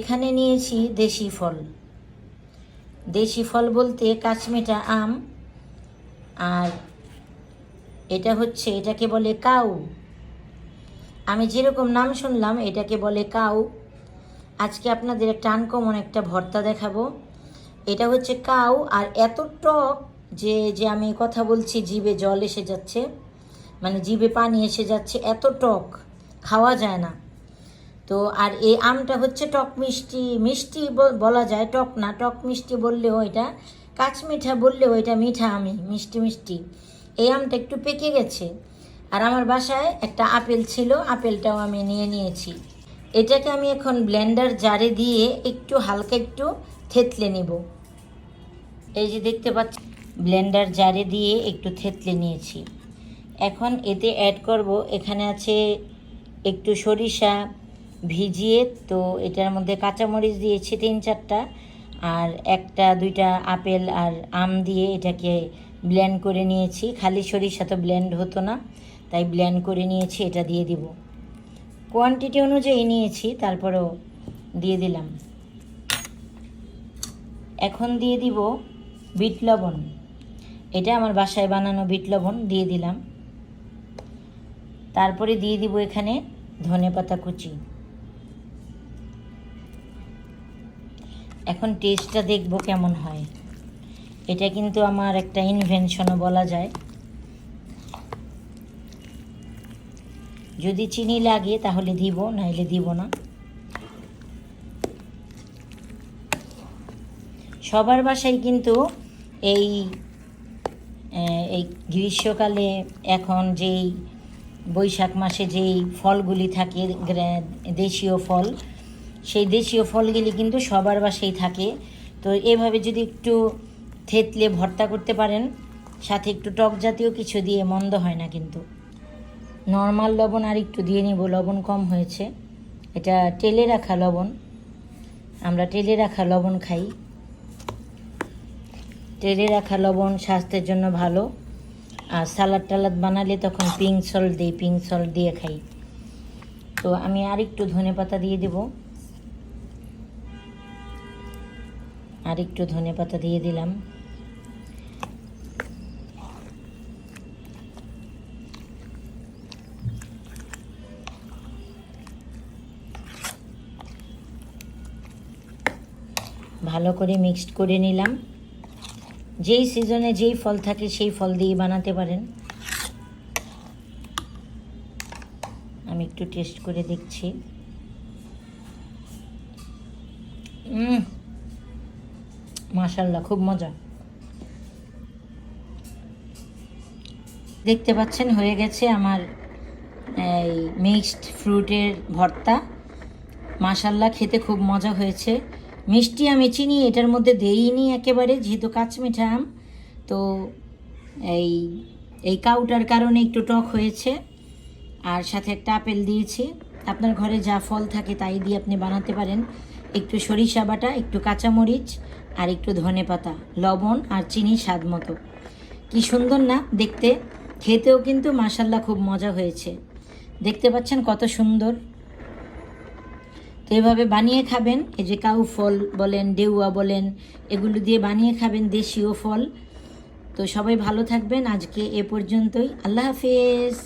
এখানে নিয়েছি দেশি ফল। দেশি ফল বলতে কাঁচমিঠা আম, আর এটাকে বলে কাউ। আমি যেরকম নাম শুনলাম এটাকে বলে কাউ। আজকে আপনাদের একটা আনকমন একটা ভর্তা দেখাবো। এটা হচ্ছে কাউ, আর এত টক যে যে আমি কথা বলছি জিভে জল এসে যাচ্ছে, মানে জিভে পানি এসে যাচ্ছে, এত টক খাওয়া যায় না। তো আর এই আমটা হচ্ছে টক মিষ্টি, মিষ্টি বলা যায়, টক না। টক মিষ্টি বললেও এটা, কাঁচমিঠা বললেও এটা মিঠা আমি, মিষ্টি মিষ্টি। এই আমটা একটু পেকে গেছে। আর আমার বাসায় একটা আপেল ছিল, আপেলটাও আমি নিয়ে নিয়েছি। এটাকে আমি এখন ব্লেন্ডার জারে দিয়ে একটু হালকা একটু থেতলে নিব। এই যে দেখতে পাচ্ছি, ব্লেন্ডার জারে দিয়ে একটু থেতলে নিয়েছি। এখন এতে অ্যাড করব, এখানে আছে একটু সরিষা ভিজিয়ে, তো এটার মধ্যে কাঁচামরিচ দিয়েছি 3-4টা, আর 1-2টা আপেল আর আম দিয়ে এটাকে ব্লেন্ড করে নিয়েছি। খালি সরিষা তো ব্লেন্ড হতো না, তাই ব্লেন্ড করে নিয়েছি। এটা দিয়ে দিব, কোয়ান্টিটি অনুযায়ী নিয়েছি, তারপরেও দিয়ে দিলাম। এখন দিয়ে দিব বিট লবণ। এটা আমার বাসায় বানানো বিট লবণ দিয়ে দিলাম। তারপরে দিয়ে দিব এখানে ধনেপাতা কুচি। এখন টেস্টটা দেখব কেমন হয়। এটা কিন্তু আমার একটা ইনভেনশনও বলা যায়। যদি চিনি লাগে তাহলে দিব, নাইলে দিব না। সবার বাসায় কিন্তু এই এই গ্রীষ্মকালে এখন যেই বৈশাখ মাসে যেই ফলগুলি থাকে, দেশীয় ফল, সেই দেশীয় ফলগুলি কিন্তু সবার বাসায় থাকে। তো এভাবে যদি একটু থেতলে ভর্তা করতে পারেন, সাথে একটু টক জাতীয় কিছু দিয়ে, মন্দ হয় না কিন্তু। নর্মাল লবণ আর একটু দিয়ে নিব, লবণ কম হয়েছে। এটা টেলে রাখা লবণ, আমরা টেলে রাখা লবণ খাই। টেলে রাখা লবণ স্বাস্থ্যের জন্য ভালো। আর সালাদ টালাদ বানালে তখন পিঙ্ক সল্ট দিই, পিঙ্ক সল্ট দিয়ে খাই। তো আমি আর একটু ধনেপাতা দিয়ে দেব, আর একটু ধনেপাতা দিয়ে দিলাম। ভালো করে মিক্সড করে নিলাম। যেই সিজনে যেই ফল থাকে সেই ফল দিয়ে বানাতে পারেন। আমি একটু টেস্ট করে দেখছি। মাশাআল্লাহ, খুব মজা। দেখতে পাচ্ছেন হয়ে গেছে আমার এই মিক্সড ফ্রুটের ভর্তা। মাশাআল্লাহ, খেতে খুব মজা হয়েছে। মিষ্টি আমি চিনি এটার মধ্যে দেইনি একেবারে, যেহেতু কাঁচমিঠা আম। তো এই এই কাউটার কারণে একটু টক হয়েছে, আর সাথে একটা আপেল দিয়েছি। আপনার ঘরে যা ফল থাকে তাই দিয়ে আপনি বানাতে পারেন। একটু সরিষা বাটা, একটু কাঁচামরিচ, আর একটু ধনেপাতা, লবণ আর চিনি স্বাদ মতো। কি সুন্দর না দেখতে, খেতেও কিন্তু মাশাআল্লাহ খুব মজা হয়েছে। দেখতে পাচ্ছেন কত সুন্দর। তো এভাবে বানিয়ে খাবেন। এই যে কাউ ফল বলেন, ডেউয়া বলেন, এগুলো দিয়ে বানিয়ে খাবেন, দেশীয় ফল। তো সবাই ভালো থাকবেন। আজকে এ পর্যন্তই। আল্লাহ হাফেজ।